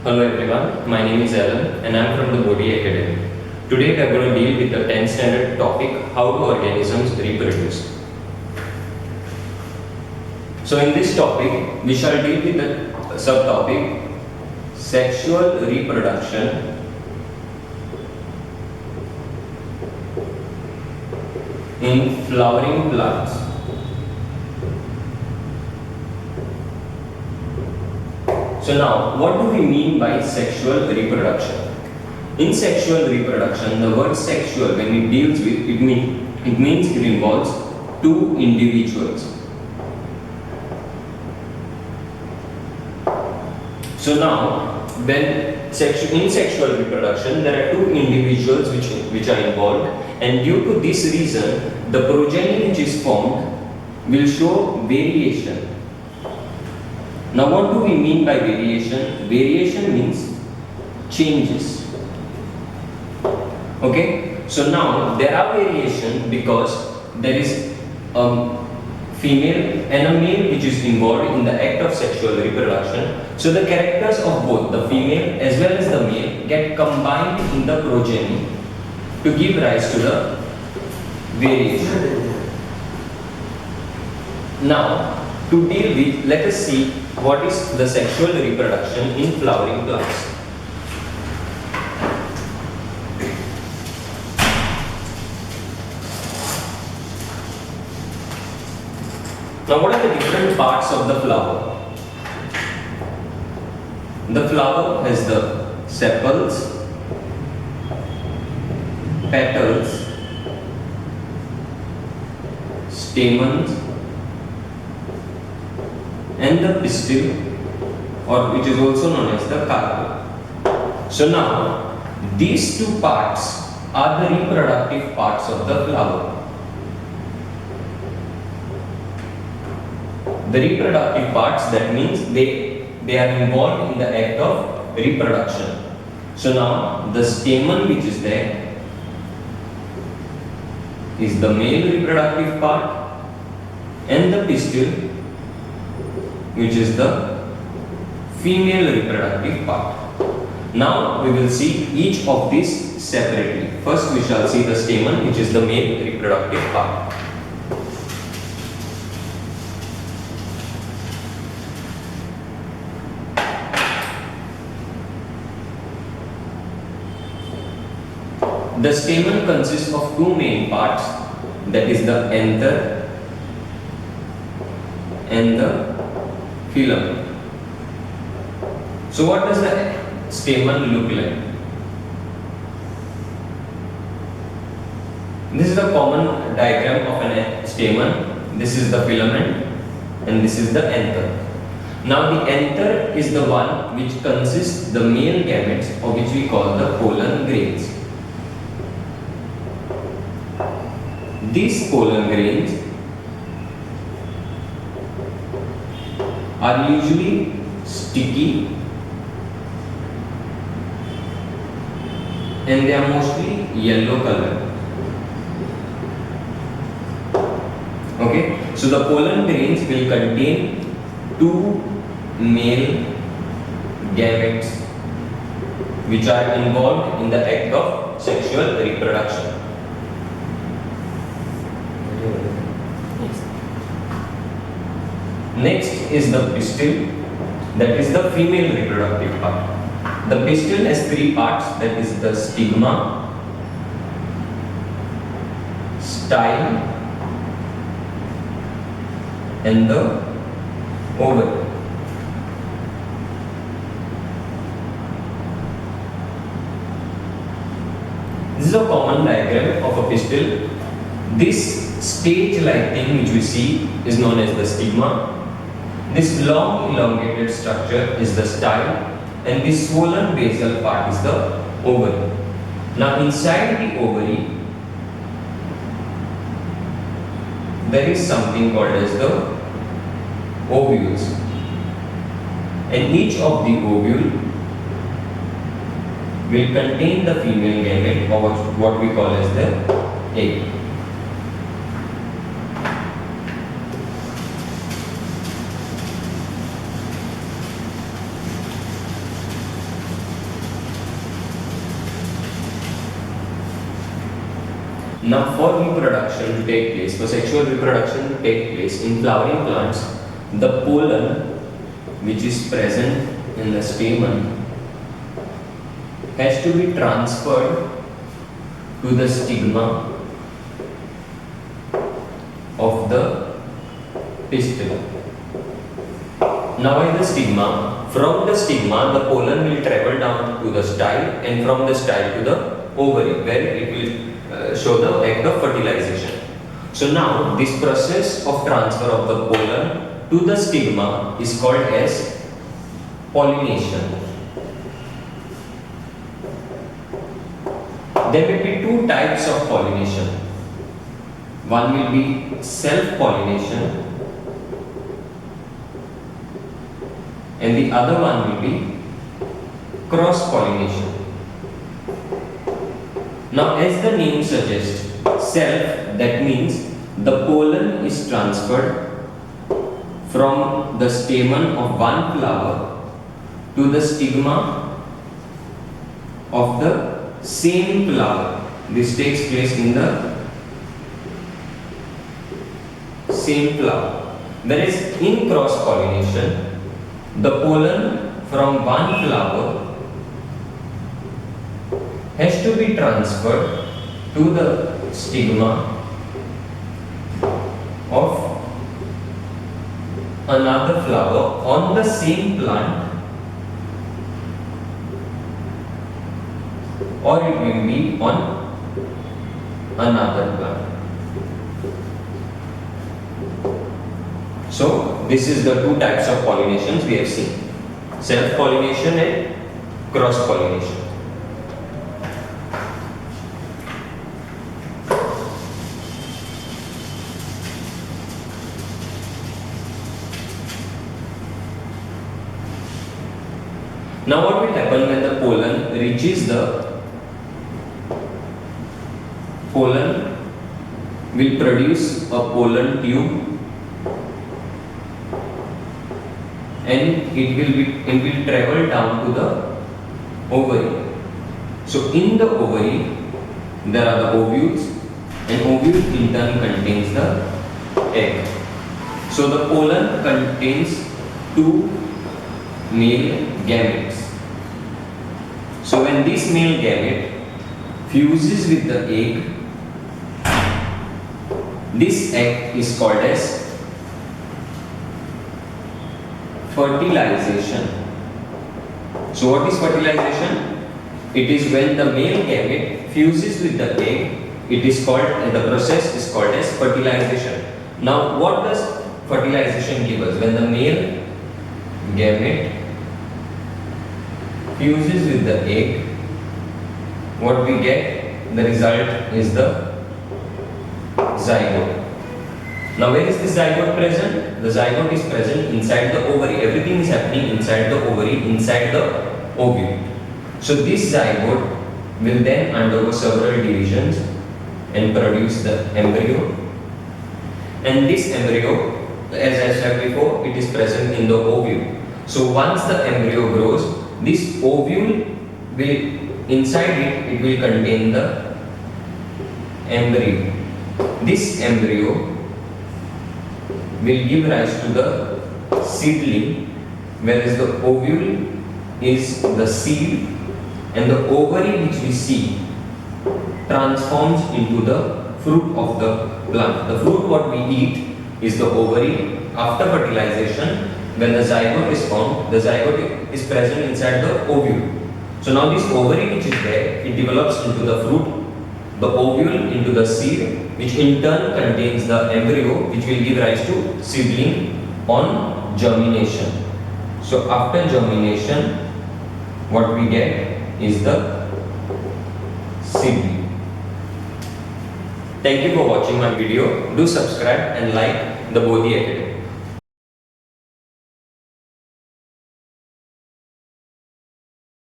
Hello everyone, my name is Alan and I am from the Bodhi Academy. Today we are going to deal with the 10th standard topic, how do organisms reproduce. So in this topic, we shall deal with the subtopic sexual reproduction in flowering plants. So now, what do we mean by sexual reproduction? In sexual reproduction, the word sexual, when it deals with, it means it involves two individuals. So now, in sexual reproduction, there are two individuals which are involved, and due to this reason, the progeny which is formed will show variation. Now what do we mean by variation? Variation means changes. Okay, so now there are variations because there is a female and a male which is involved in the act of sexual reproduction. So the characters of both the female as well as the male get combined in the progeny to give rise to the variation. Now to deal with, let us see what is the sexual reproduction in flowering plants. Now what are the different parts of the flower? The flower has the sepals, petals, stamens, and the pistil, or which is also known as the carpel. So now these two parts are the reproductive parts of the flower. The reproductive parts, that means they are involved in the act of reproduction. So now the stamen which is there is the male reproductive part, and the pistil which is the female reproductive part. Now we will see each of these separately. First we shall see the stamen, which is the male reproductive part. The stamen consists of two main parts, that is the anther and the phylum. So what does the stamen look like? This is the common diagram of an stamen. This is the filament and this is the anther. Now the anther is the one which consists the male gametes, or which we call the pollen grains. These pollen grains are usually sticky and they are mostly yellow color. Okay, so the pollen grains will contain two male gametes which are involved in the act of sexual reproduction. Next is the pistil, that is the female reproductive part. The pistil has three parts, that is the stigma, style, and the ovary. This is a common diagram of a pistil. This stage-like thing which we see is known as the stigma. This long elongated structure is the style, and this swollen basal part is the ovary. Now inside the ovary there is something called as the ovules, and each of the ovule will contain the female gamete, or what we call as the egg. Now for reproduction to take place, for sexual reproduction to take place in flowering plants, the pollen which is present in the stamen has to be transferred to the stigma of the pistil. Now in the stigma, from the stigma the pollen will travel down to the style, and from the style to the ovary, where it will show the act of fertilization. So now this process of transfer of the pollen to the stigma is called as pollination. There will be two types of pollination. One will be self-pollination and the other one will be cross-pollination. Now as the name suggests, self, that means the pollen is transferred from the stamen of one flower to the stigma of the same flower. This takes place in the same flower. Whereas in cross-pollination, the pollen from one flower has to be transferred to the stigma of another flower on the same plant, or it will be on another plant. So this is the two types of pollinations we have seen: self-pollination and cross-pollination. Now what will happen when the pollen reaches the pollen will produce a pollen tube, and it will travel down to the ovary. So in the ovary there are the ovules, and ovule in turn contains the egg. So the pollen contains two male gametes. So when this male gamete fuses with the egg, this act is called as fertilization. So what is fertilization? It is when the male gamete fuses with the egg. It is called, the process is called as fertilization. Now what does fertilization give us? When the male gamete fuses with the egg, what we get, the result is the zygote. Now where is the zygote present? The zygote is present inside the ovary. Everything is happening inside the ovary, inside the ovule. So this zygote will then undergo several divisions and produce the embryo. And this embryo, as I said before, it is present in the ovule. So once the embryo grows, this ovule will, inside it will contain the embryo. This embryo will give rise to the seedling, whereas the ovule is the seed, and the ovary which we see transforms into the fruit of the plant. The fruit what we eat is the ovary. After fertilization, when the zygote is formed, the zygote is present inside the ovule. So now this ovary which is there, it develops into the fruit, the ovule into the seed, which in turn contains the embryo, which will give rise to seedling on germination. So after germination, what we get is the seedling. Thank you for watching my video. Do subscribe and like the Bodhi Academy.